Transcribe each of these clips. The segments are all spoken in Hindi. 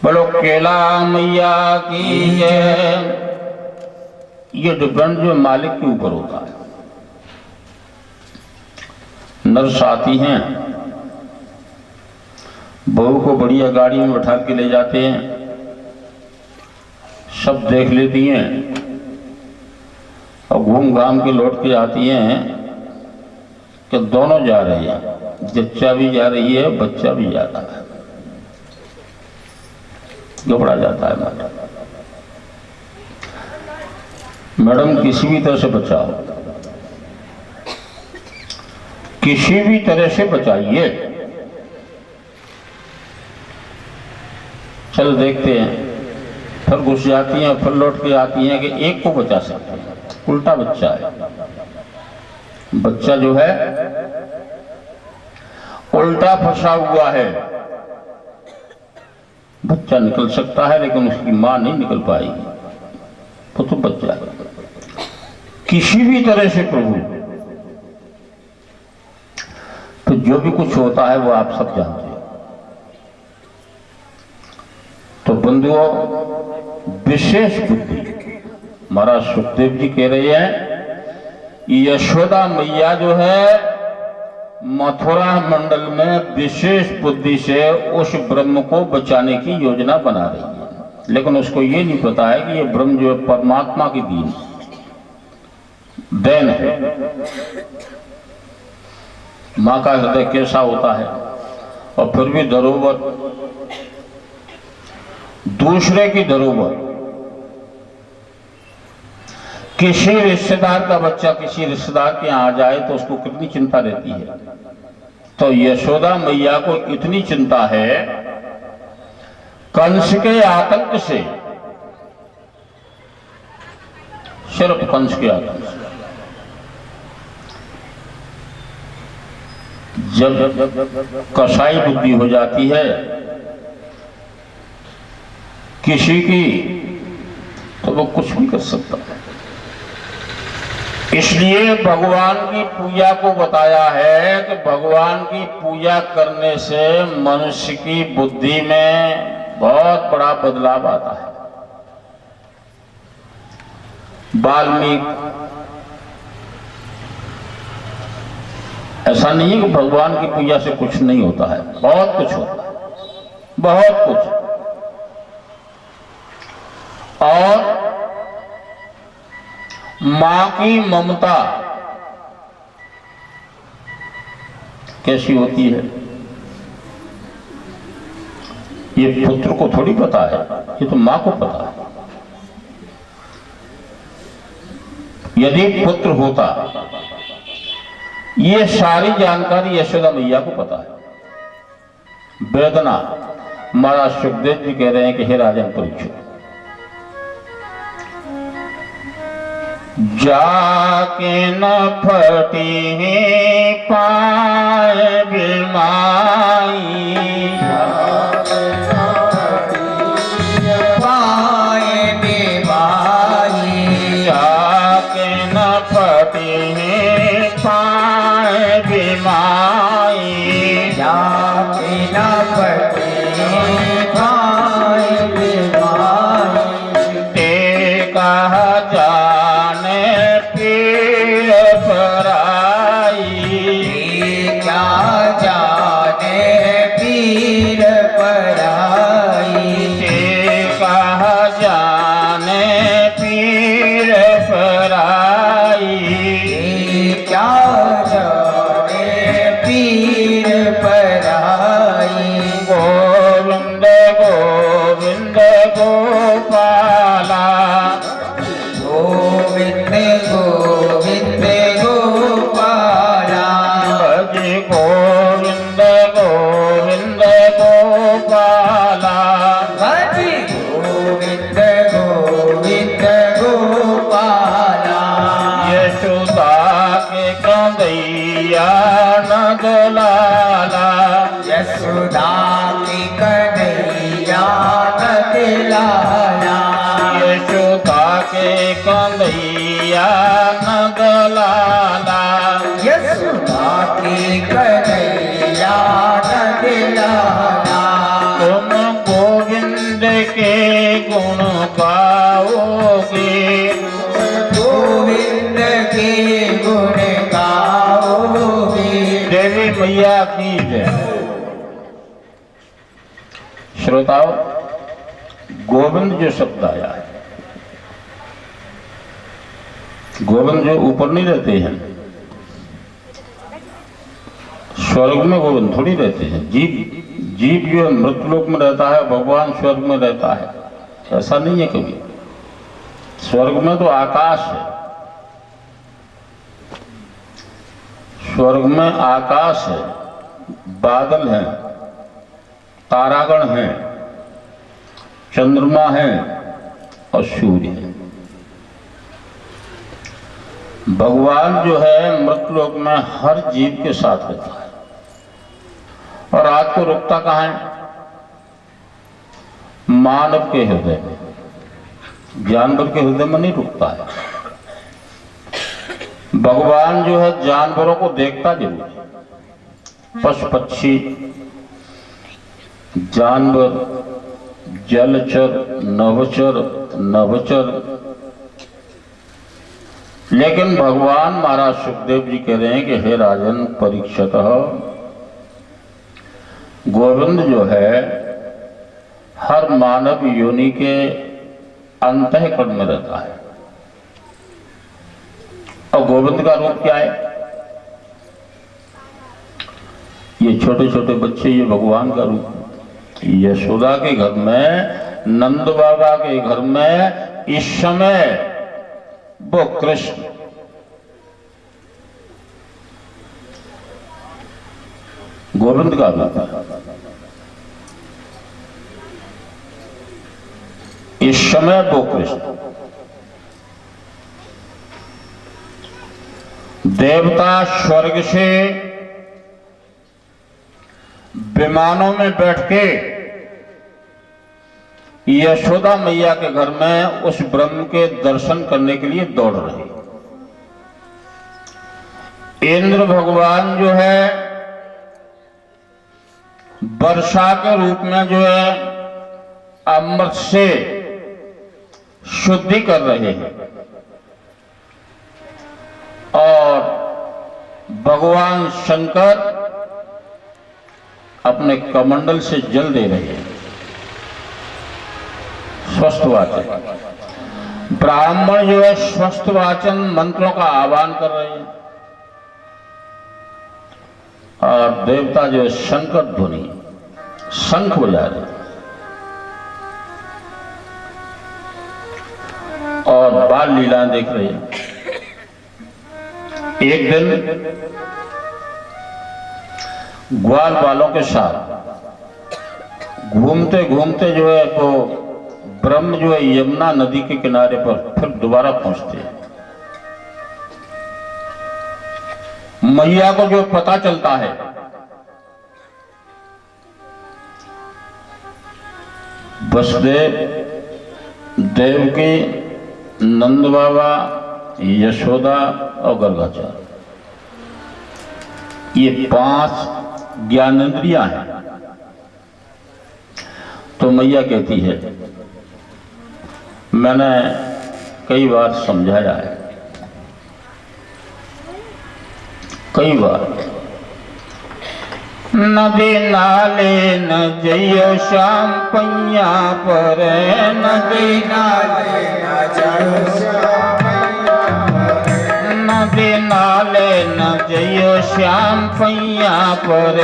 बोलो केला मैया की जय। ये डिपेंड जो मालिक के ऊपर होता है। नर्स आती हैं, बहू को बढ़िया गाड़ी में बैठा के ले जाते हैं, सब देख लेती हैं और घूम घाम के लौट के आती हैं कि दोनों जा रहे हैं, जच्चा भी जा रही है, बच्चा भी जा रहा है। घबरा जाता है मैडम किसी भी तरह से बचाओ, किसी भी तरह से बचाइए। चल देखते हैं, फिर घुस जाती हैं, फिर लौट के आती हैं कि एक को बचा सकते हैं। उल्टा बच्चा है, बच्चा जो है उल्टा फंसा हुआ है। बच्चा निकल सकता है लेकिन उसकी मां नहीं निकल पाएगी, वो तो बच्चा है। किसी भी तरह से प्रभु, तो जो भी कुछ होता है वो आप सब जानते हैं। तो बंधुओं, विशेष बुद्धि, महाराज सुखदेव जी कह रहे हैं यशोदा मैया जो है मथुरा मंडल में विशेष बुद्धि से उस ब्रह्म को बचाने की योजना बना रही है। लेकिन उसको ये नहीं पता है कि ये ब्रह्म जो है परमात्मा की देन है। मां का हृदय कैसा होता है, और फिर भी धरोहर, दूसरे की धरोहर। किसी रिश्तेदार का बच्चा किसी रिश्तेदार के यहाँ आ जाए तो उसको कितनी चिंता रहती है। तो यशोदा मैया को इतनी चिंता है कंस के आतंक से, सिर्फ कंस के आतंक से। जब कसाई बुद्धि हो जाती है किसी की, तो वो कुछ भी कर सकता है। इसलिए भगवान की पूजा को बताया है कि भगवान की पूजा करने से मनुष्य की बुद्धि में बहुत बड़ा बदलाव आता है। वाल्मीकि, ऐसा नहीं है कि भगवान की पूजा से कुछ नहीं होता है, बहुत कुछ होता है, बहुत कुछ। और मां की ममता कैसी होती है ये पुत्र को थोड़ी पता है, ये तो मां को पता है। यदि पुत्र होता, ये सारी जानकारी यशोदा मैया को पता है। वेदना, महाराज सुखदेव जी कह रहे हैं कि हे राजन परीक्षित, जाके न फटी पाए बिमाई, पाए बेबाई, जाके न फटी पाए बिमाई, जाके न फटे पाए बेबाई, टेका जाने पीर पराई, क्या जाने पीर मैया की जय। श्रोताओं, गोविंद जो शब्द आया है, गोविंद जो ऊपर नहीं रहते हैं, स्वर्ग में गोविंद थोड़ी रहते हैं। जीव जो मृतलोक में रहता है, भगवान स्वर्ग में रहता है, ऐसा नहीं है कभी। स्वर्ग में तो आकाश है, स्वर्ग में आकाश है, बादल हैं, तारागण हैं, चंद्रमा है और सूर्य है। भगवान जो है मृतलोक में हर जीव के साथ रहता है। और आज तो रुकता कहाँ है? मानव के हृदय में, जानवर के हृदय में नहीं रुकता है। भगवान जो है जानवरों को देखता जरूर है, पशु पक्षी, जानवर, जलचर, नभचर, लेकिन भगवान महाराज सुखदेव जी कह रहे हैं कि हे राजन परीक्षित, गोविंद जो है हर मानव योनि के अंतःकरण में रहता है। और गोविंद का रूप क्या है? ये छोटे छोटे बच्चे, ये भगवान का रूप है। यशोदा के घर में, नंद बाबा के घर में इस समय वो कृष्ण, गोविंद का रूप है। इस समय वो कृष्ण, देवता स्वर्ग से विमानों में बैठ के यशोदा मैया के घर में उस ब्रह्म के दर्शन करने के लिए दौड़ रहे। इंद्र भगवान जो है वर्षा के रूप में जो है अमृत से शुद्धि कर रहे हैं और भगवान शंकर अपने कमंडल से जल दे रहे हैं, स्वस्थ वाचन। ब्राह्मण जो है स्वस्थ वाचन मंत्रों का आह्वान कर रहे हैं और देवता जो है शंकर ध्वनि, शंख बजा रहे हैं। और बाल लीलाएं देख रहे हैं। एक दिन ग्वाल वालों के साथ घूमते घूमते जो है वो ब्रह्म जो है यमुना नदी के किनारे पर फिर दोबारा पहुंचते हैं। मैया को जो पता चलता है, वसुदेव, देवकी, नंद बाबा, यशोदा और गर्गाचार्य, ये 5 ज्ञानेंद्रियां हैं। तो मैया कहती है, मैंने कई बार समझाया है, कई बार, नदी नाले न जइयो श्याम पैया पर, नदी नाले न जइयो श्याम पैया पर, नदी नाले न जइयो श्याम पैया पर,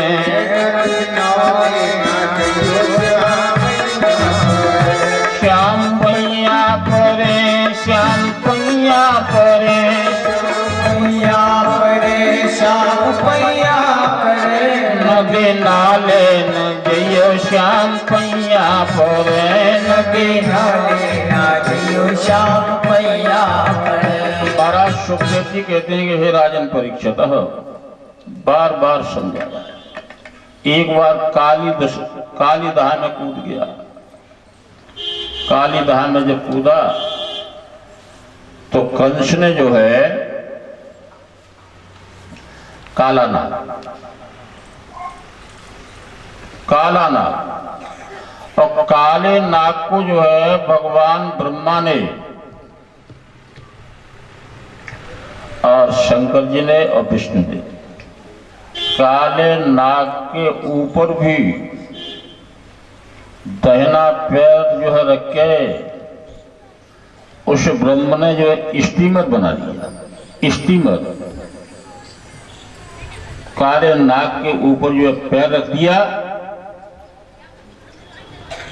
श्याम पैया पर, श्याम पैया पर, पैया पर, श्याम पैया पर, नदी नाले न जइयो श्याम पैया पर, नदी नाले न जइयो श्याम पैया पर। महाराज सुखदेव जी कहते हैं कि हे राजन परीक्षित, बार बार समझाया। एक बार कालीदह में कूद गया। कालीदह में जब कूदा तो कंस ने जो है काला नाग, और काले नाग को जो है भगवान ब्रह्मा ने और शंकर जी ने और विष्णु ने काले नाग के ऊपर भी दाहिना पैर जो है रख के उस ब्रह्म ने जो है स्टीमर बना दिया। स्टीमर काले नाग के ऊपर जो है पैर रख दिया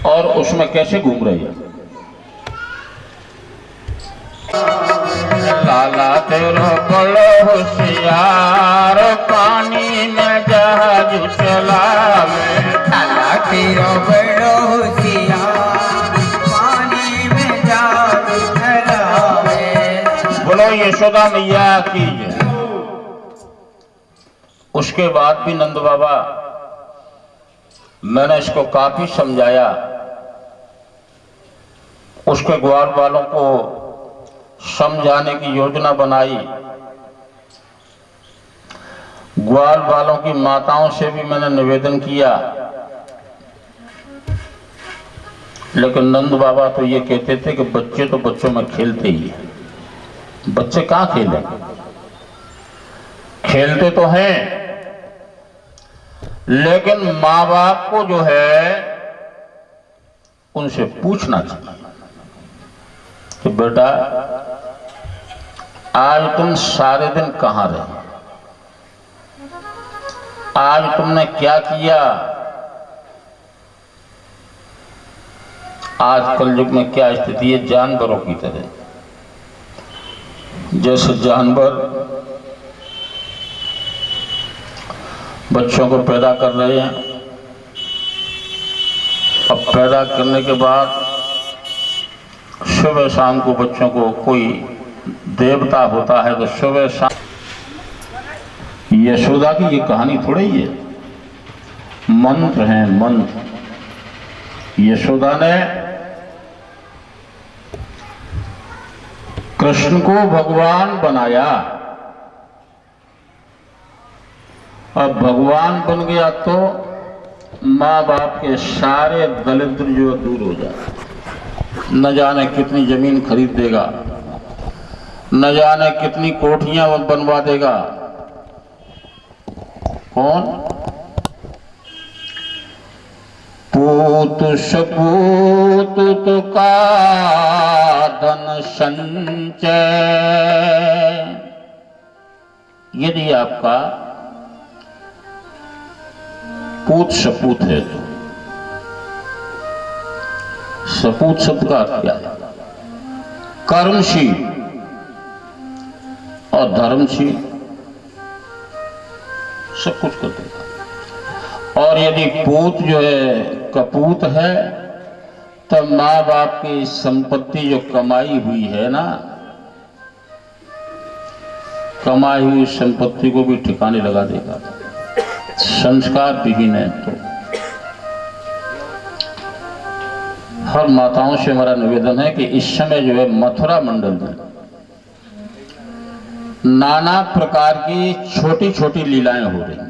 और उसमें कैसे घूम रही है। लाला तेरो बड़ो होशियार पानी में जहाज चलावे। लाला तेरो बड़ो होशियार पानी में जहाज चलावे। बोलो यशोदा मैया की जय। उसके बाद भी नंद बाबा, मैंने इसको काफी समझाया, उसके ग्वाल वालों को समझाने की योजना बनाई, ग्वाल वालों की माताओं से भी मैंने निवेदन किया, लेकिन नंद बाबा तो ये कहते थे कि बच्चे तो बच्चों में खेलते ही हैं। बच्चे कहाँ खेलें, खेलते तो हैं लेकिन माँ बाप को जो है उनसे पूछना चाहिए कि बेटा आज तुम सारे दिन कहां रहे, आज तुमने क्या किया, आज कलयुग में क्या स्थिति है। जानवरों की तरह, जैसे जानवर बच्चों को पैदा कर रहे हैं, अब पैदा करने के बाद सुबह शाम को बच्चों को कोई देवता होता है तो सुबह शाम। यशोदा की ये कहानी थोड़ी ही है, मंत्र है मंत्र। यशोदा ने कृष्ण को भगवान बनाया, अब भगवान बन गया तो माँ बाप के सारे दरिद्र जो दूर हो जाए। न जाने कितनी जमीन खरीद देगा, न जाने कितनी कोठियां बनवा देगा। कौन? पूत सपूत तो का धन संचय। यदि आपका पूत सपूत है तो सपूत शब्द का अर्थ क्या है? कर्मशील और धर्मशील, सब कुछ कर देगा। और यदि पूत जो है कपूत है तो माँ बाप की संपत्ति जो कमाई हुई है ना, कमाई हुई संपत्ति को भी ठिकाने लगा देगा। संस्कार विहीन है तो हर माताओं से हमारा निवेदन है कि इस समय जो है मथुरा मंडल में नाना प्रकार की छोटी छोटी लीलाएं हो रही हैं।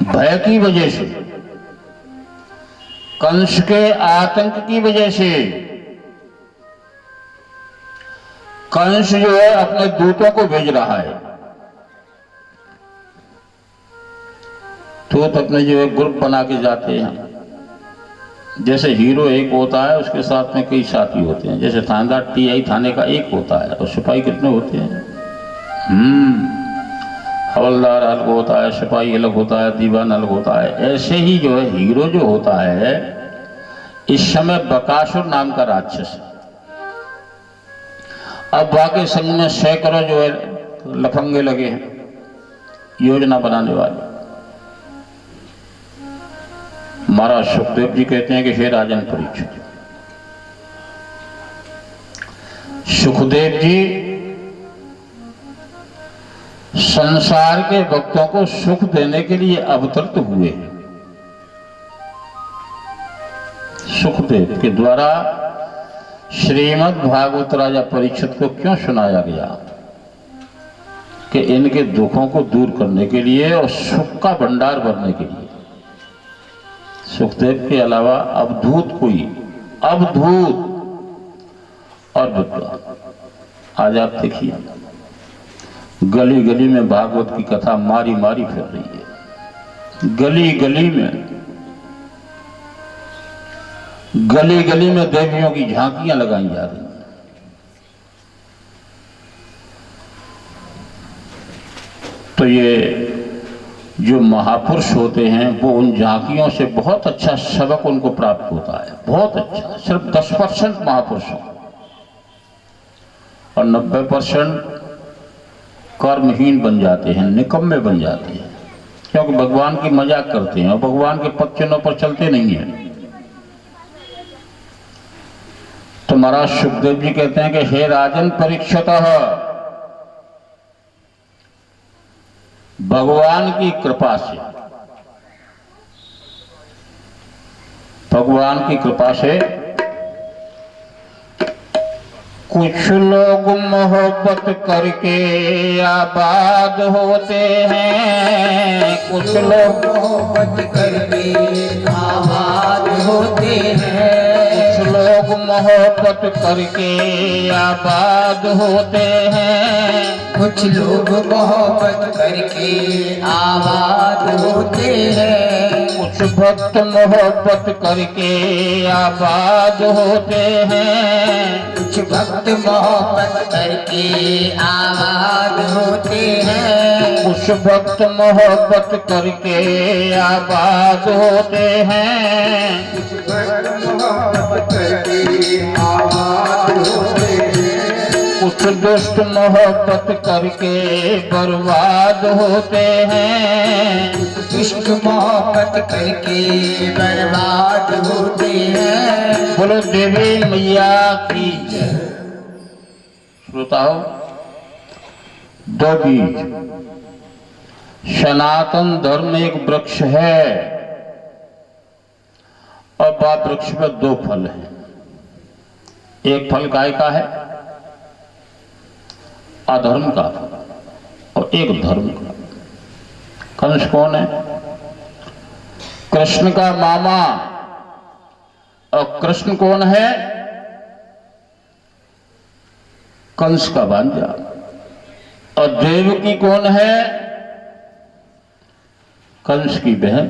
भय की वजह से, कंस के आतंक की वजह से कंस जो है अपने दूतों को भेज रहा है। तो अपने जो है ग्रुप बना के जाते हैं। जैसे हीरो एक होता है, उसके साथ में कई साथी होते हैं। जैसे थानेदार टीआई थाने का एक होता है और सिपाही कितने होते हैं? हवलदार अलग होता है, सिपाही अलग होता है, दीवान अलग होता है। ऐसे ही जो है हीरो जो होता है, इस समय बकासुर नाम का राक्षस। अब बाकी संग में सैकड़ों जो है लफंगे लगे हैं योजना बनाने वाले। महाराज सुखदेव जी कहते हैं कि हे राजन परीक्षित, सुखदेव जी संसार के भक्तों को सुख देने के लिए अवतरित हुए। सुखदेव के द्वारा श्रीमद् भागवत राजा परीक्षित को क्यों सुनाया गया कि इनके दुखों को दूर करने के लिए और सुख का भंडार भरने के लिए। सुखदेव के अलावा अवधूत कोई, अवधूत और विद्वान। आज आप देखिए गली गली में भागवत की कथा मारी मारी फिर रही है। गली गली में देवियों की झांकियां लगाई जा रही हैं। तो ये जो महापुरुष होते हैं वो उन झांकियों से बहुत अच्छा सबक उनको प्राप्त होता है, बहुत अच्छा। सिर्फ 10% महापुरुष और 90% कर्महीन बन जाते हैं, निकम्मे बन जाते हैं, क्योंकि भगवान की मजाक करते हैं और भगवान के पद चिन्हों पर चलते नहीं हैं। तो महाराज सुखदेव जी कहते हैं कि हे राजन परीक्षितः, भगवान की कृपा से, भगवान की कृपा से कुछ लोग मोहब्बत करके आबाद होते हैं, कुछ लोग मोहब्बत करके आबाद होते हैं, कुछ लोग मोहब्बत करके आबाद होते हैं, कुछ लोग मोहब्बत करके आबाद होते हैं, कुछ भक्त मोहब्बत करके आबाद होते हैं, कुछ भक्त मोहब्बत करके आबाद होते हैं, कुछ भक्त मोहब्बत करके आबाद होते हैं, कुछ भक्त मोहब्बत करके आबाद होते हैं, कुछ दुष्ट मोहब्बत करके बर्बाद होते हैं, दुष्ट मोहब्बत करके बर्बाद होते हैं। बोलो देवी मैया की जय। श्रोताओ, दो बीज, सनातन धर्म एक वृक्ष है और बाप वृक्ष पर दो फल हैं। एक फल काय का है? अधर्म का, और एक धर्म का। कंस कौन है? कृष्ण का मामा। और कृष्ण कौन है? कंस का भांजा। और देवकी कौन है? कंस की बहन।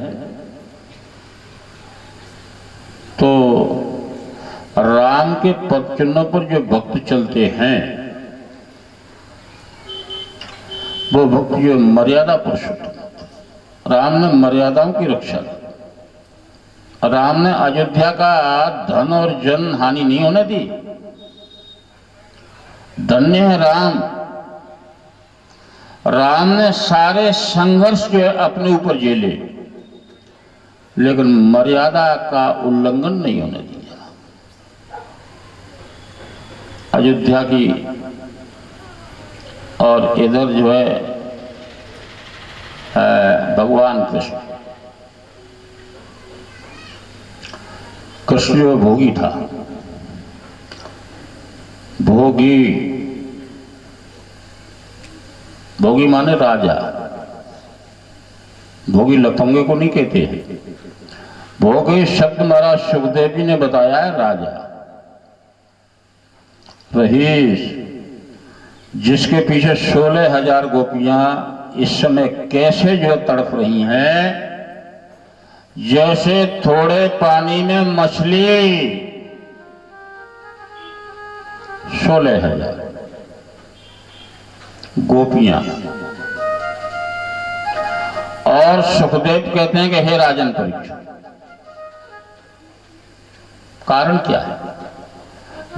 तो राम के पद चिन्हों पर जो भक्त चलते हैं वो भक्त जो मर्यादा पुरुषोत्तम, राम ने मर्यादाओं की रक्षा की। राम ने अयोध्या का धन और जन हानि नहीं होने दी। धन्य है राम। राम ने सारे संघर्ष जो है अपने ऊपर झेले, लेकिन मर्यादा का उल्लंघन नहीं होने दिया। अयोध्या की और इधर जो है भगवान कृष्ण, कृष्ण जो भोगी था, भोगी, भोगी माने राजा। भोगी लफंगे को नहीं कहते हैं। भोगी शब्द महाराज सुखदेव जी ने बताया है राजा। रहीश, जिसके पीछे 16,000 गोपियां इस समय कैसे जो तड़प रही हैं, जैसे थोड़े पानी में मछली। 16,000 गोपियां। और सुखदेव कहते हैं कि हे राजन परीक्षित, कारण क्या है?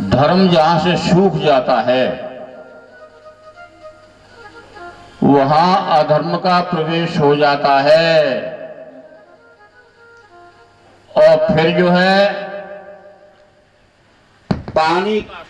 धर्म जहां से सूख जाता है वहां अधर्म का प्रवेश हो जाता है, और फिर जो है पानी का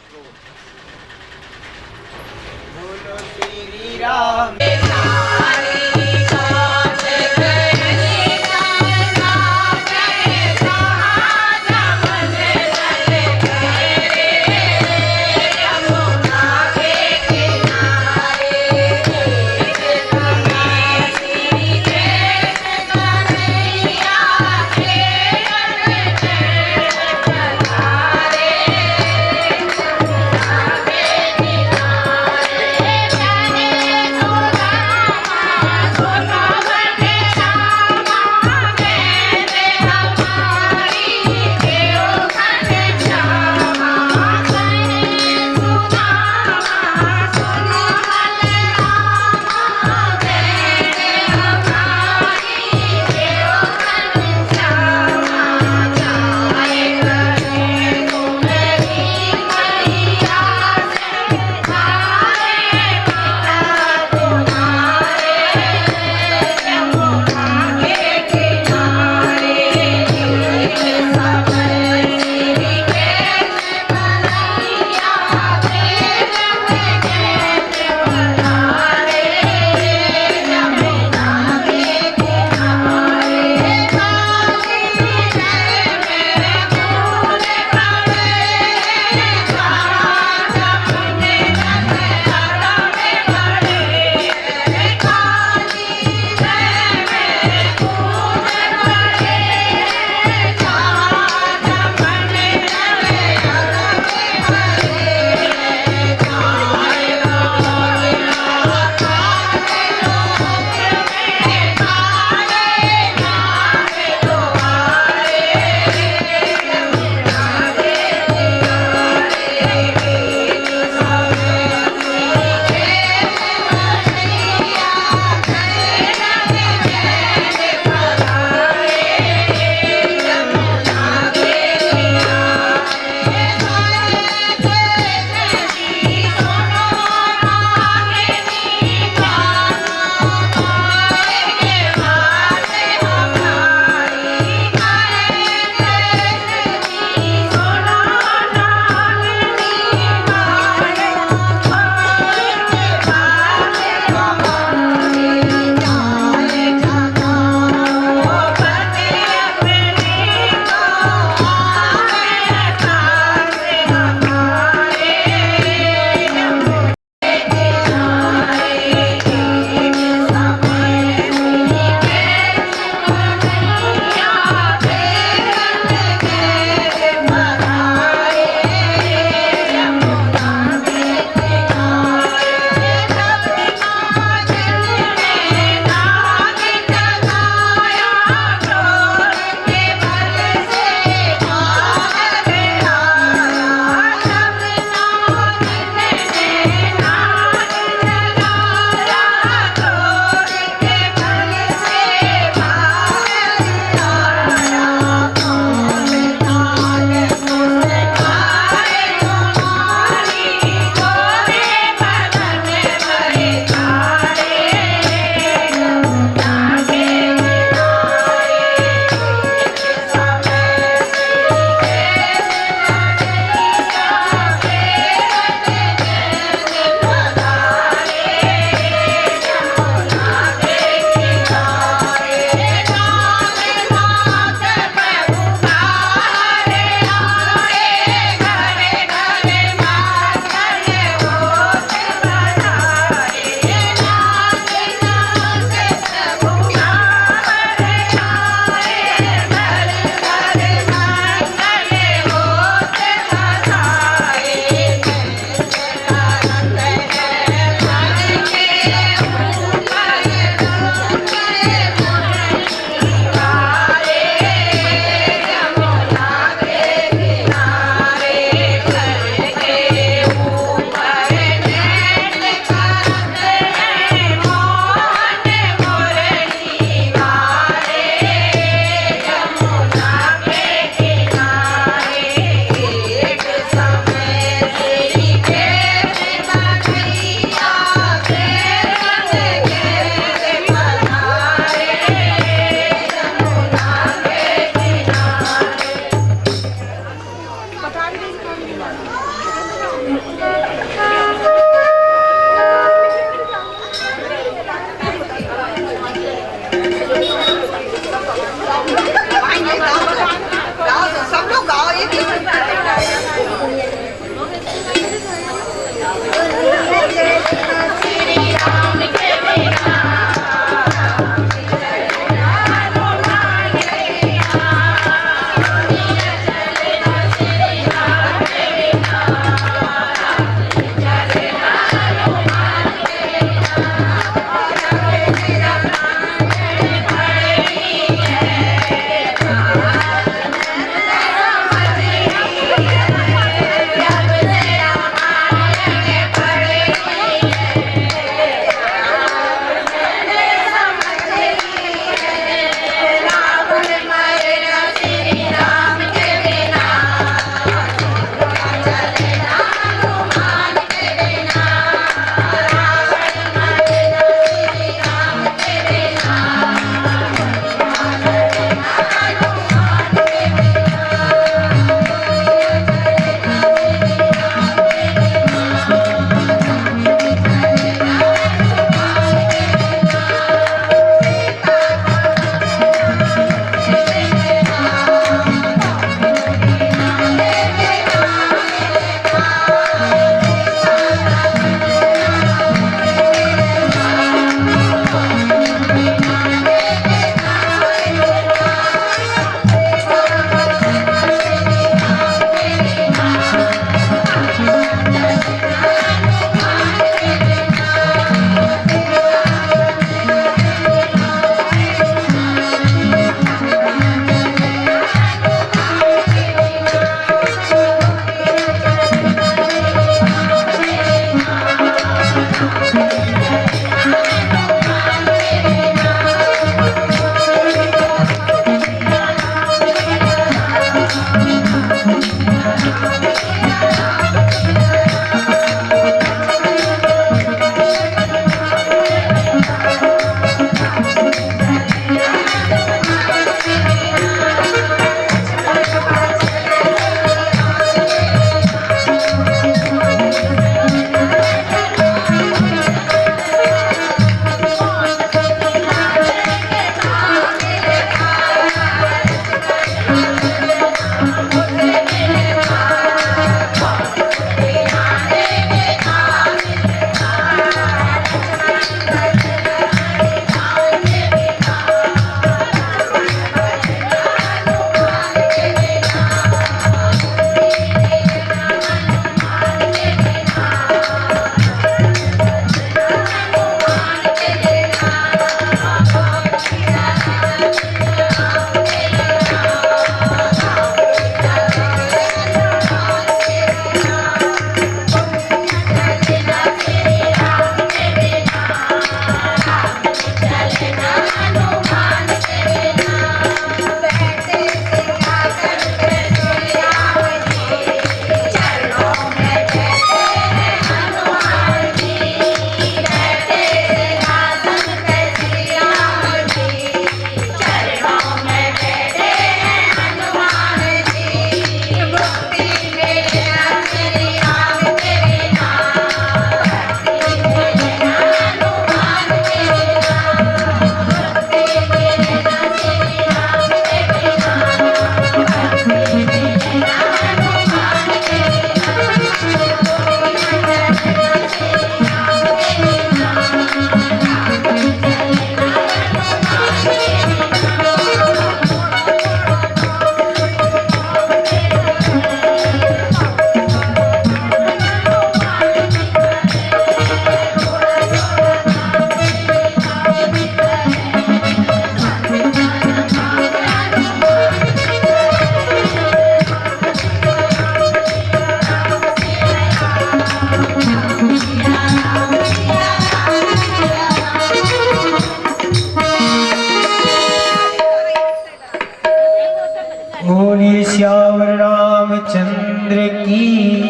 बोलिए श्यावर रामचंद्र की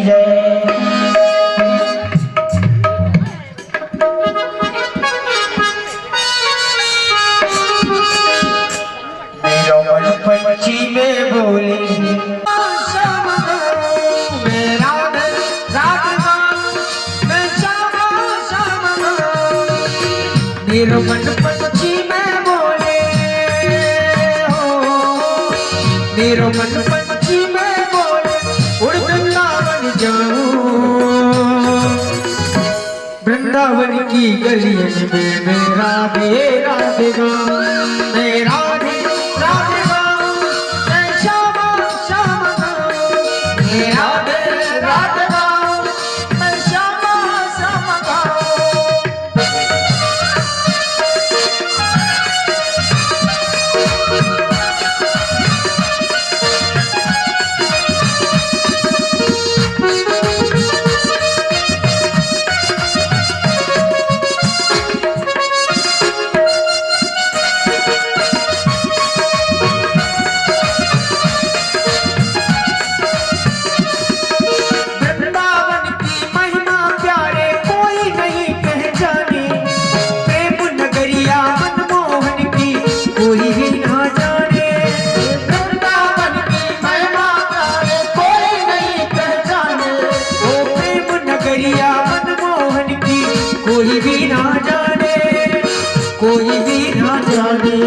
जय। मेरा मन पंछी में बोले मेरा मन पंछी में बोले हो, मेरा मन पंछी में बोले उड़ वृंदावन जाऊं, वृंदावन की गलियन में मेरा मेरा गाऊं, मेरा राधे गाऊं, मैं श्यामा श्यामा गाऊं, मेरा राधे गाऊं, मैं श्यामा श्यामा गाऊं। कोई भी ना जाने, कोई भी ना जाने,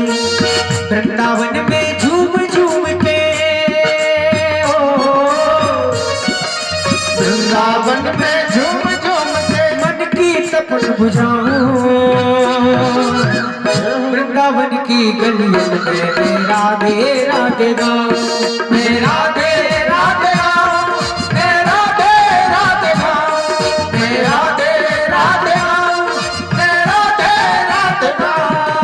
वृंदावन में झूम झूम के हो, वृंदावन में झूम झूम के मन की तपन बुझाऊं, वृंदावन की गलियों में राधे राधे गाऊं, मैं राधे राधे गाऊं, मैं राधे राधे गाऊं, मैं राधे राधे गाऊं, मैं राधे राधे गाऊं।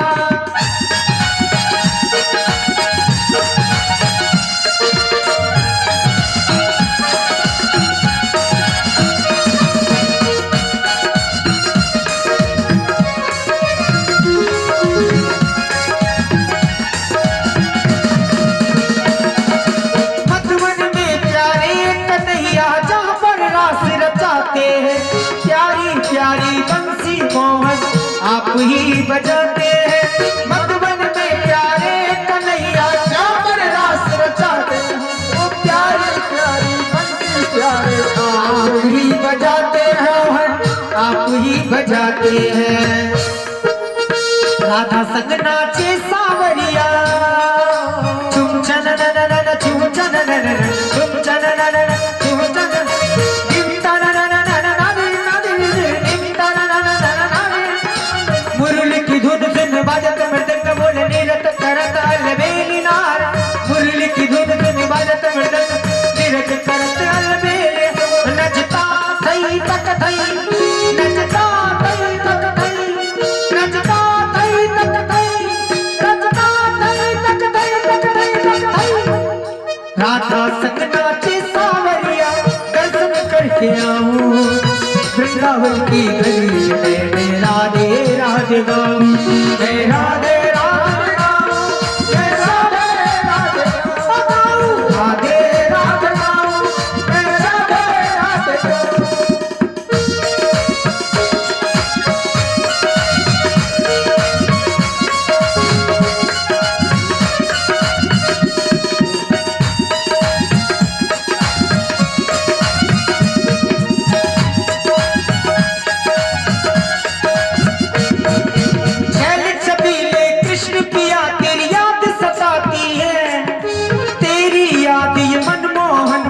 प्यारी प्यारी बंसी मोहन आप ही बजाते हैं, मधुबन में प्यारे कन्हैया श्याम रास रचाते हैं, वो प्यारी प्यारी बंसी प्यारे आप ही बजाते हैं, आप ही बजाते हैं। राधा संग नाचे सावरिया चुम चन न चुम चन न चुम चन न चुम चन बाजत मृदंग बोल नीरत करत अलबेली नारा, मुरली की धुन सुन बाजत मृदंग नीरत करत अलबेली, नचता थई तक थई, नचता थई तक थई, नचता थई तक थई, नचता थई तक थई तक थई तक थई। राधा संग नाचे सावरिया दर्शन करके आऊं, वृंदावन की गली में राधे राधे गाऊं, मैं राधे राधे गाऊं, मैं राधे राधे गाऊं, राधे राधे गाऊं, मैं राधे राधे गाऊं।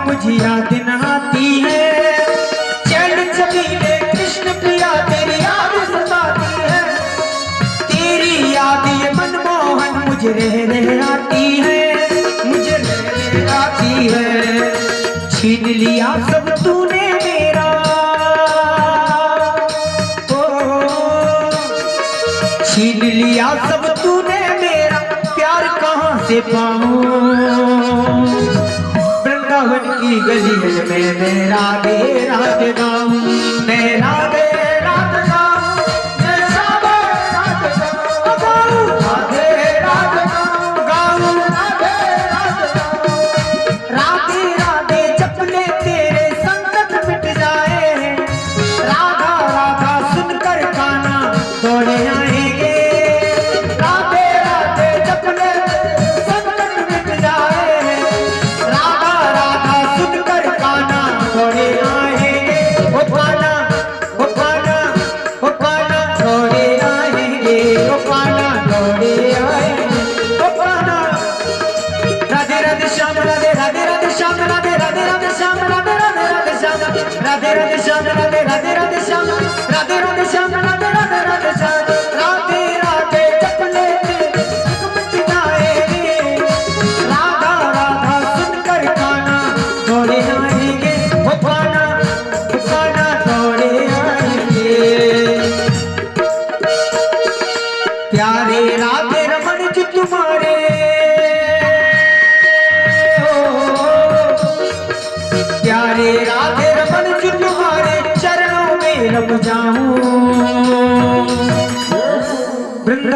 मुझे याद न आती है, चल चबीले कृष्ण प्रिया तेरी याद सताती है, तेरी याद ये मनमोहन मुझे रह आती है, मुझे रह आती है। छीन लिया सब तूने मेरा, ओ छीन लिया सब तूने मेरा, प्यार कहाँ से पाऊं, वृंदावन की गली में मैं राधे राधे गाऊं, मैं राधे राधे गाऊं, मैं राधे राधे गाऊं, राधे राधे गाऊं, गाऊं राधे राधे गाऊं।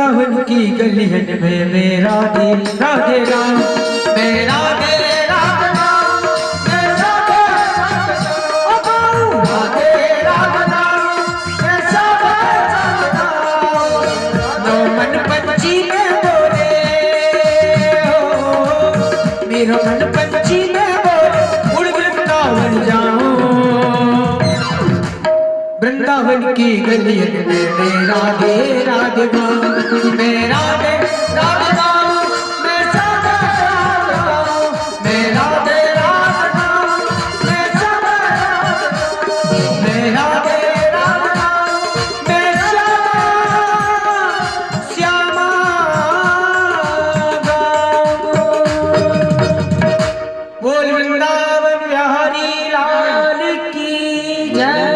वृंदावन की गलियन में मेरा दे राधे राम, मेरा दे राधे राम, मेरा दे राधे राम, ऐसा नो मन पंछी में बोले हो, मेरा मन पंछी में बोले उड़ वृंदावन जाऊं, वृंदावन की गलियन में मेरा दे राधे राम, मेरा दे राधे राम, मैं सदा राम, मेरा दे राधे राम, मैं सदा मेरा दे राधे राम, मैं सदा श्यामा गाऊं। बोल वृंदावन बिहारी लाल की जय।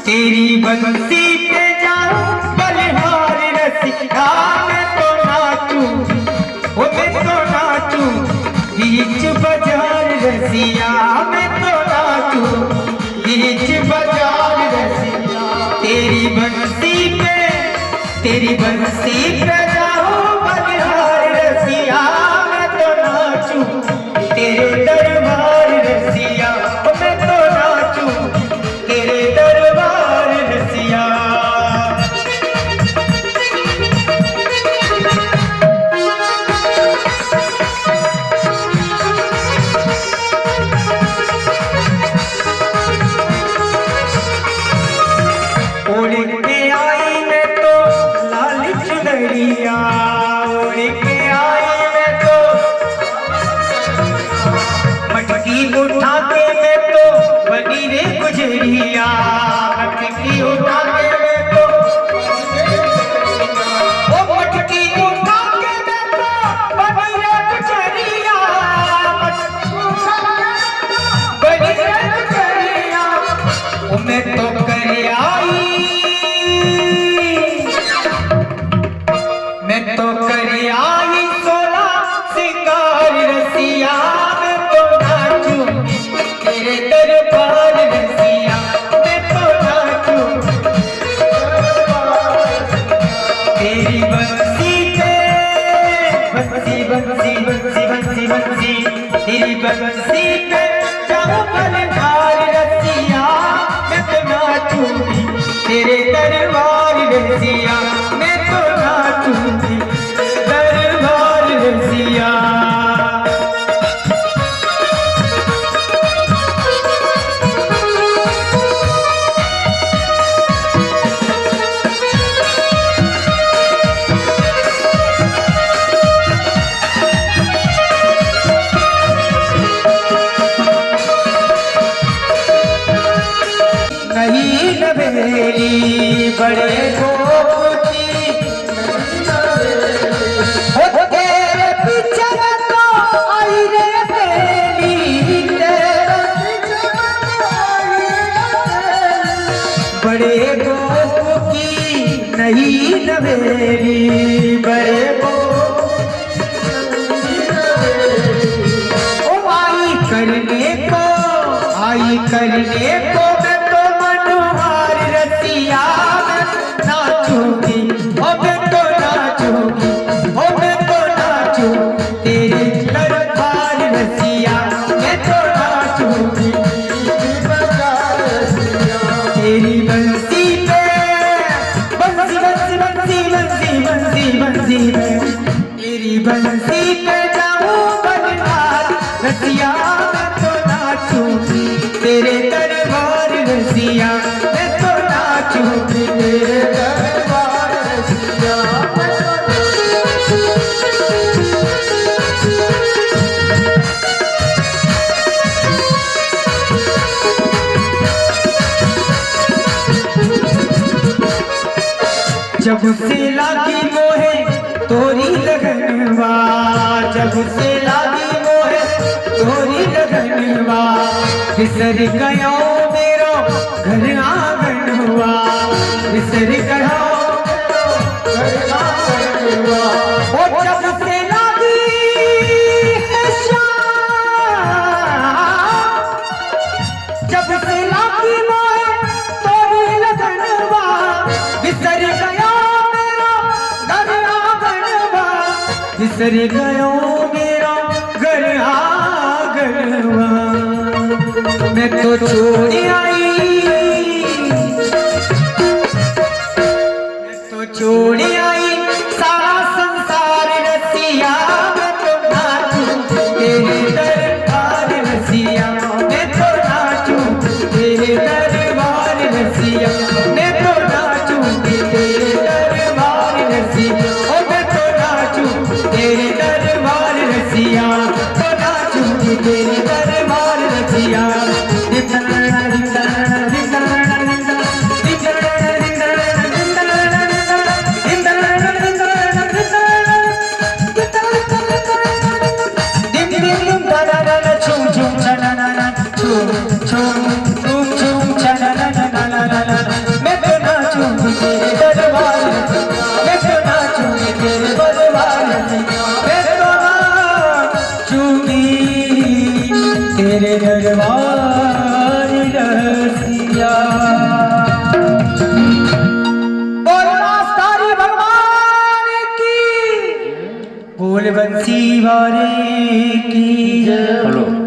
तेरी बंसी पे जाऊं बलिहारी रसिया, मैं तो नाचूं, वो मैं तो नाचूं, बीच बाजार रसिया, मैं तो नाचूं, बीच बाजार रसिया। तेरी बंसी पे जाऊं बलिहारी रसिया, मैं तो नाचूं, तेरे दरबार रसिया, मैं तो नाचूं, तेरे दरबार रसिया। ओढ़ के आई मैं तो लाल चुनरिया, ओढ़ के आई मैं तो मटकी उठा के मैं तो बनी रे गुजरिया, मटकी उठा के मैं तो ओ मटकी उठा के मैं तो बनी रे गुजरिया, बनी रे गुजरिया। ओ मैं तो कर आई, मैं तो कर आई सोला सिंगार रसिया, मैं तो नाचूं, तेरे दरबार रसिया, मैं तो नाचूं, तेरी बंसी पे बंसी बंसी बंसी बंसी बंसी, तेरी बंसी पे जाऊं बलिहार रसिया, मैं तो नाचूं, तेरे दरबार रसिया, मैं तो नाचूं, दरबार रसिया। नहीं नवेली बड़े गोपी, हो तेरे पीछे तो आई रे बेली, तेरे पीछे आई रे बड़े गोपी, नहीं नवेली बड़े गोपी। ओ आई करने को मैं तो मनोहार रसिया, मैं नाचूंगी, ओ मैं तो नाचूंगी, ओ मैं तो नाचूं, तेरे दरबार रसिया, मैं तो नाचूंगी, तेरी बंसी पे बंसी बंसी बंसी बंसी बंसी बंसी, तेरी बंसी पे जाऊं बलिहार रसिया, मैं तो नाचूंगी, तेरे दरबार रसिया, मैं तो नाचूंगी, तेरे दरबार रसिया। जब से लागी मोहे तोरी लगनवा, जब से लागी मोहे तोरी लगनवा, बिसर गया मेरो घर आंगन हुआ, बिसर गया घर आंगन हुआ। और जब से लगी है शाम, जब से लगी मोए तोरी लगन हुआ, बिसर गया मेरा घर आंगन हुआ, बिसर गयो मेरा घर आंगन हुआ। मैं तो छोड़ आई, मैं तो छोड़ आई सारा संसार रसिया, मैं तो नाचूं तेरे दरबार रसिया, मैं तो नाचूं तेरे दरबार रसिया, मैं तो नाचूं तेरे दरबार रसिया, ओ मैं तो नाचूं तेरे दरबार रसिया, तो नाचूं तेरे दरबार रसिया। मैं तो नाचूंगी तेरे दरबार, मैं तो नाचूंगी तेरे दरबार, मैं तो नाचूंगी तेरे दरबार रसिया। बोल मास्तारी भगवान की, बोल बंसी वाले की जय,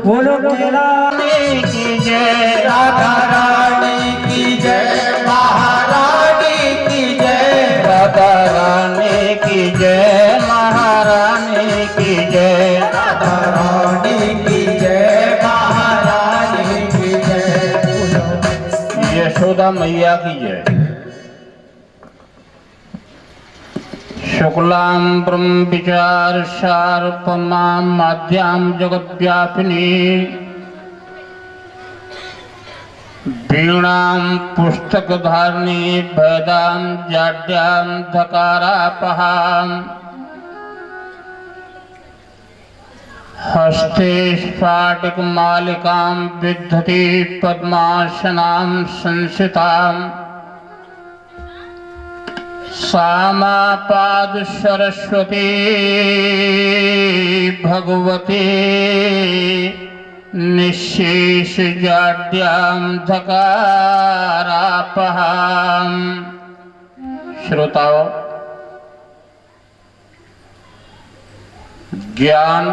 बोलो केलाने की जय, राधा रानी की जय, महारानी की जय, राधा रानी की जय, महारानी की जय, राधा रानी की जय, महारानी की जय, यशोदा मैया की जय। शुक्लां ब्रह्मविचार शार्पमां माध्यां जगद्व्यापिनी, वीणां पुस्तकधारिणी वेदां जाड्यां धकारापहां, हस्ते स्फाटिकमालिकां विद्धति पद्मासनां संसितां, सामापाद सरस्वती भगवती निःशेष जाड्यां धकारापहां। श्रोताओं, ज्ञान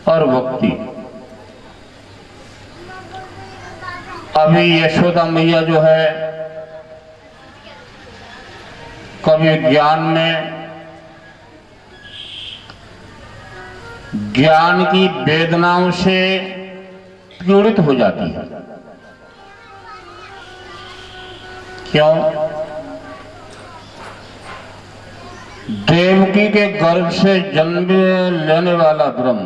और भक्ति, अभी यशोदा मैया जो है कभी ज्ञान में, ज्ञान की वेदनाओं से पीड़ित हो जाती है। क्यों? देवकी के गर्भ से जन्म लेने वाला ब्रह्म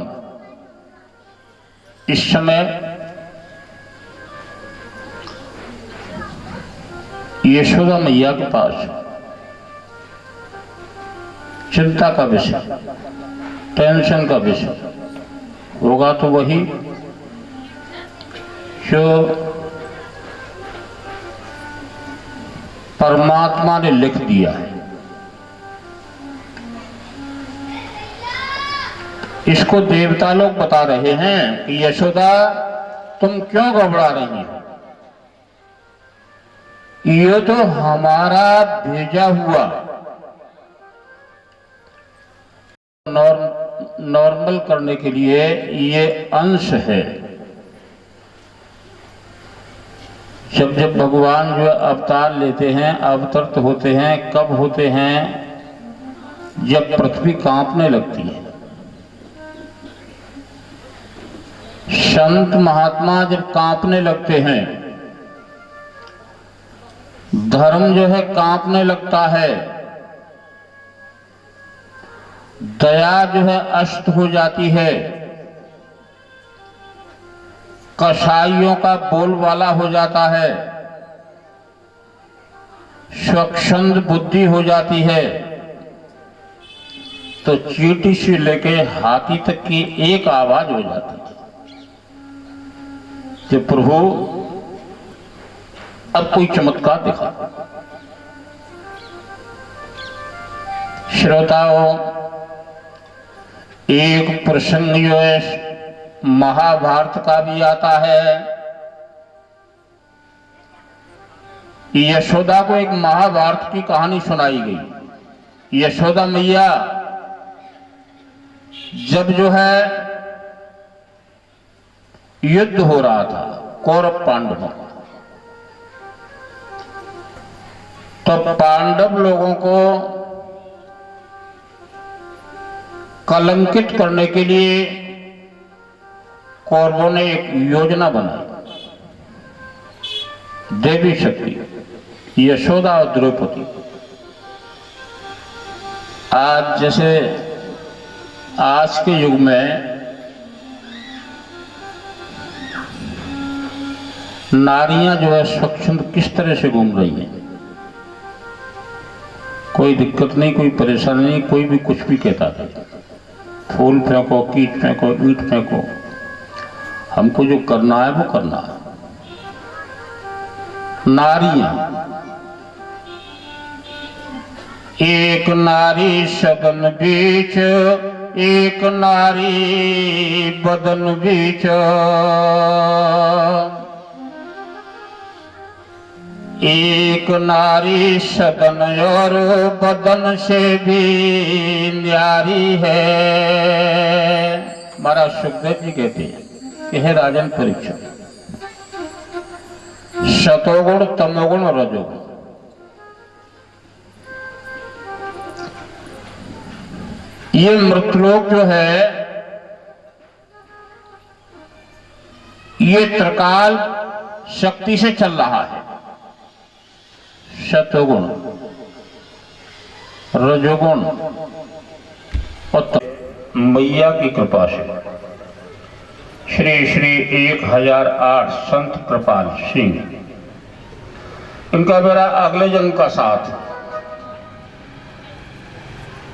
इस समय यशोदा मैया के पास चिंता का विषय, टेंशन का विषय होगा तो वही जो परमात्मा ने लिख दिया है। इसको देवता लोग बता रहे हैं कि यशोदा तुम क्यों घबरा रही हो, ये तो हमारा भेजा हुआ नॉर्मल करने के लिए ये अंश है। जब जब भगवान जो अवतार लेते हैं, अवतरित होते हैं, कब होते हैं? जब पृथ्वी कांपने लगती है। संत महात्मा जब कांपने लगते हैं, धर्म जो है कांपने लगता है, दया जो है अस्त हो जाती है, कसाईयों का बोलबाला हो जाता है, स्वच्छंद बुद्धि हो जाती है, तो चींटी से लेके हाथी तक की एक आवाज हो जाती है कि प्रभु अब कोई चमत्कार दिखा। श्रोताओं, एक प्रसंग जो है महाभारत का भी आता है। यशोदा को एक महाभारत की कहानी सुनाई गई। यशोदा मैया जब जो है युद्ध हो रहा था कौरव पांडवों, तो पांडव लोगों को कलंकित करने के लिए कौरवों ने एक योजना बनाई। देवी शक्ति यशोदा और द्रौपदी, आज जैसे आज के युग में नारियां जो है स्वच्छंद किस तरह से घूम रही हैं, कोई दिक्कत नहीं, कोई परेशानी नहीं, कोई भी कुछ भी कहता था, फूल फेंको, कीट फेंको, ईंट फेंको, हमको जो करना है वो करना है। नारियां, एक नारी सदन बीच, एक नारी बदन बीच, एक नारी सदन और बदन से भी न्यारी है। महाराज सुखदेव जी कहते हैं कि हे राजन परीक्षित, सतोगुण, तमोगुण और रजोगुण, ये मृतलोक जो है ये त्रिकाल शक्ति से चल रहा है। सतोगुण, रजोगुण और मैया की कृपा से श्री श्री 1008 संत कृपाल सिंह, इनका मेरा अगले जन्म का साथ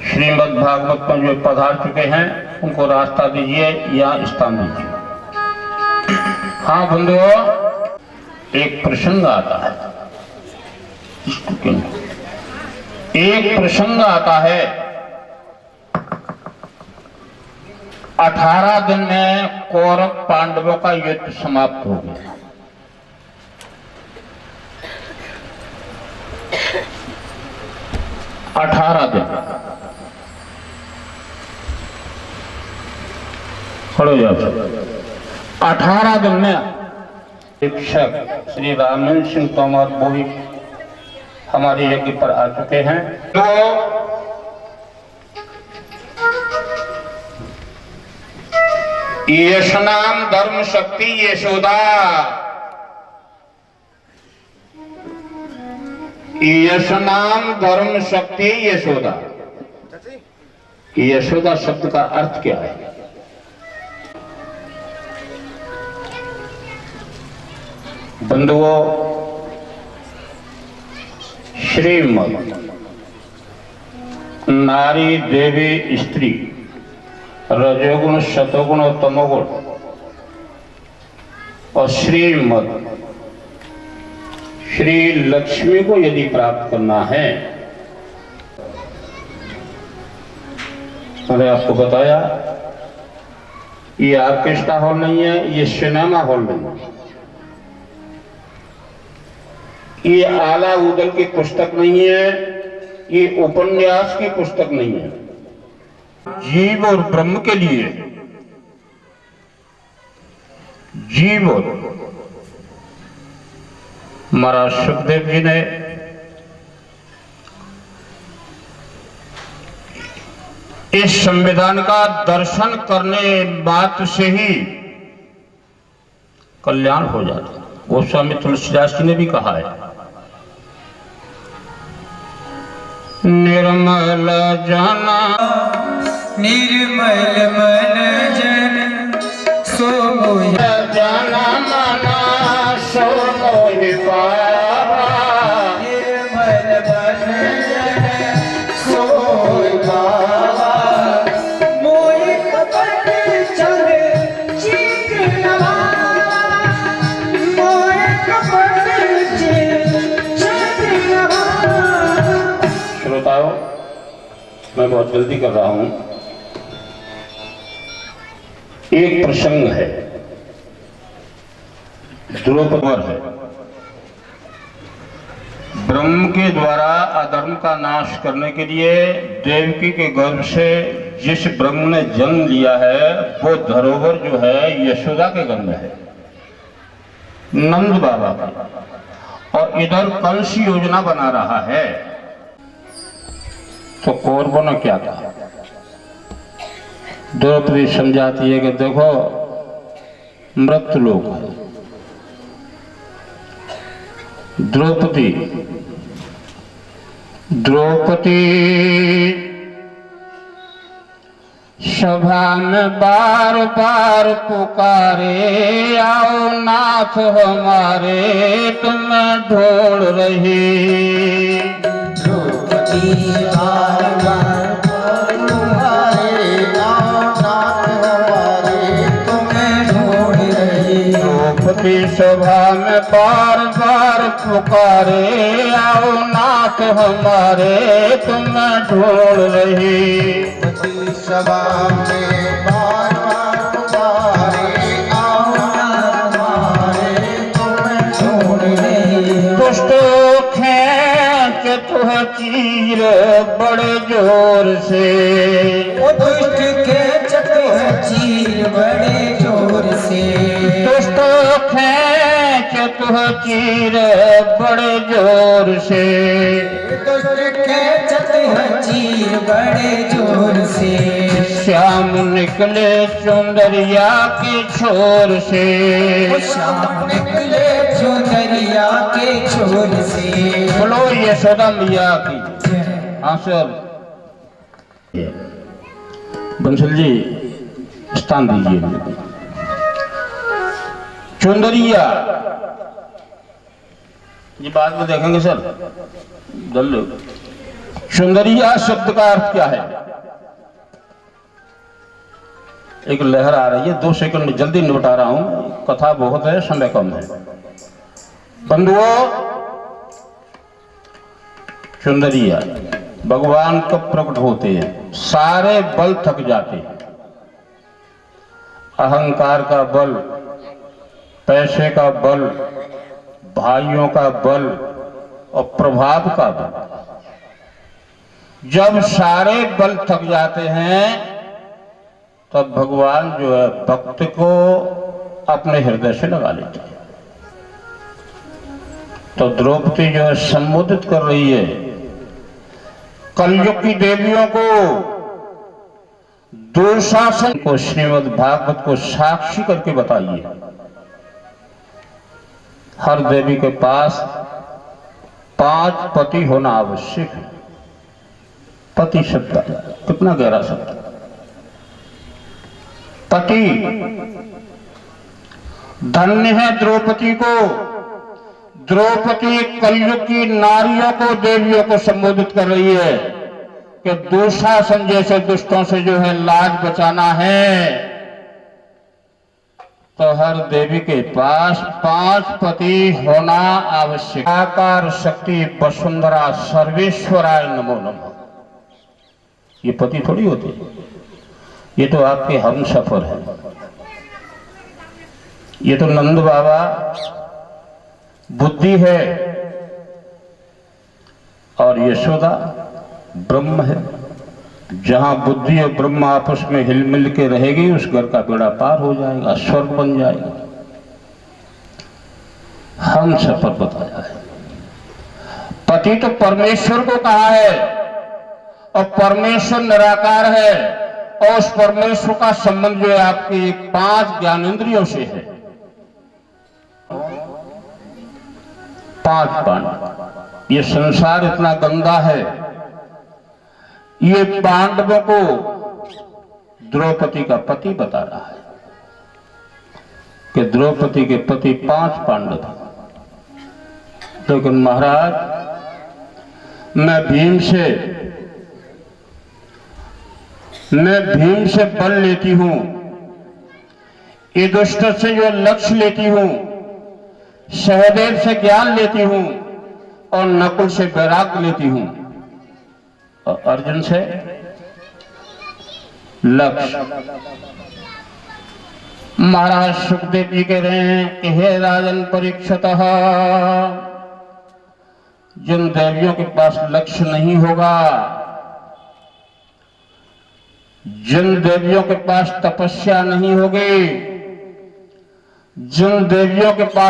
श्रीमद् भागवत में जो पधार चुके हैं उनको रास्ता दीजिए या स्थान दीजिए। हाँ बंधुओं, एक प्रसंग आता है, एक प्रसंग आता है। 18 दिन में कौरव पांडवों का युद्ध समाप्त हो गया। अठारह दिन खड़े हो जाओ। 18 दिन में शिक्षक श्री रामेंद्र सिंह तोमर वो भी हमारे यज्ञ पर आ चुके हैं। तो यश नाम धर्म शक्ति यशोदा, यश नाम धर्म शक्ति यशोदा। यशोदा शब्द का अर्थ क्या है? बंधुओं, श्रीमद् नारी देवी स्त्री रजोगुण शतोगुण और तमोगुण और श्रीमद् श्री लक्ष्मी को यदि प्राप्त करना है, मैंने आपको बताया ये ऑर्केस्ट्रा हॉल नहीं है, ये सिनेमा हॉल नहीं है, ये आला उदल की पुस्तक नहीं है, ये उपन्यास की पुस्तक नहीं है। जीव और ब्रह्म के लिए, जीव और महाराज सुखदेव जी ने इस संविधान का दर्शन करने मात्र से ही कल्याण हो जाता। गोस्वामी तुलसीदास जी ने भी कहा है, निर्मल जाना निर्मल मन जन सो जाना मना सो मोहि पावा, निर्मल मन जन सो पावा, मोहि कपट चल चीक नवा, मोहि कपट चल मैं बहुत जल्दी कर रहा हूं। एक प्रसंग है, द्रौपदी है। ब्रह्म के द्वारा अधर्म का नाश करने के लिए देवकी के गर्भ से जिस ब्रह्म ने जन्म लिया है वो धरोहर जो है यशोदा के गर्भ में है, नंद बाबा का। और इधर कंस योजना बना रहा है। तो कौरवों ने क्या कहा? द्रौपदी समझाती है कि देखो मृत लोग है। द्रौपदी सभा में बार बार पुकारे, आओ नाथ हमारे तुम्हें ढूंढ रही। द्रौपदी बार बार पुकारे, आओ नाथ हमारे तुम्हें ढूंढ रही। द्रौपदी सभा में बार बार पुकारे, आओ नाथ हमारे तुम्हें ढूंढ रही। सभा में बार बार पुकारे, आओ नाथ हमारे तुम्हें ढूंढ रही। दुष्टों खींच तुह चीर बड़े जोर से, वो दुष्ट खींच तुह चीर बड़े जोर से। दुष्टों खींच तुह चीर बड़े जोर से, दुष्ट खींच तुह चीर बड़े जोर से। श्याम निकले चुंदरिया के छोर से, श्याम निकले चुंदरिया के छोर से। बोलो यशोदा मैया की। हाँ सर, बंसल जी स्थान दीजिए। चुंदरिया ये बाद में देखेंगे सर। जल्दी, चुंदरिया शब्द का अर्थ क्या है? एक लहर आ रही है, 2 सेकंड में जल्दी निपटा रहा हूं, कथा बहुत है, समय कम है। बंधुओं, चुंदरिया भगवान कब प्रकट होते हैं? सारे बल थक जाते हैं। अहंकार का बल, पैसे का बल, भाइयों का बल और प्रभाव का बल। जब सारे बल थक जाते हैं तब भगवान जो है भक्त को अपने हृदय से लगा लेते हैं। तो द्रौपदी जो है संबोधित कर रही है कलयुग की देवियों को, दुशासन को, श्रीमद् भागवत को साक्षी करके बताइए। हर देवी के पास 5 पति होना आवश्यक है। पति शब्द कितना गहरा शब्द। पति धन्य है द्रौपदी को। द्रौपदी कलयुग की नारियों को, देवियों को संबोधित कर रही है कि दुशासन जैसे दुष्टों से जो है लाज बचाना है तो हर देवी के पास 5 पति होना आवश्यक। आकार शक्ति वसुंधरा सर्वेश्वराय नमो नमः। ये पति थोड़ी होते, ये तो आपके हम सफर है। ये तो नंद बाबा बुद्धि है और यशोदा ब्रह्म है। जहां बुद्धि और ब्रह्म आपस में हिलमिल के रहेगी उस घर का बेड़ा पार हो जाएगा, स्वर्ग बन जाएगा। हम सफर बताया है। पति तो परमेश्वर को कहा है और परमेश्वर निराकार है और उस परमेश्वर का संबंध जो है आपकी 5 ज्ञानेंद्रियों से है। 5 पांडव। ये संसार इतना गंदा है, ये पांडवों को द्रौपदी का पति बता रहा है कि द्रौपदी के पति 5 पांडव हैं। लेकिन महाराज, मैं भीम से बल लेती हूं, युधिष्ठिर से जो लक्ष्य लेती हूं, सहदेव से ज्ञान लेती हूं और नकुल से वैराग्य लेती हूं और अर्जुन से लक्ष्य। महाराज सुखदेव जी कह रहे हैं कि हे राजन परीक्षितः, जिन देवियों के पास लक्ष्य नहीं होगा, जिन देवियों के पास तपस्या नहीं होगी, जिन देवियों के पास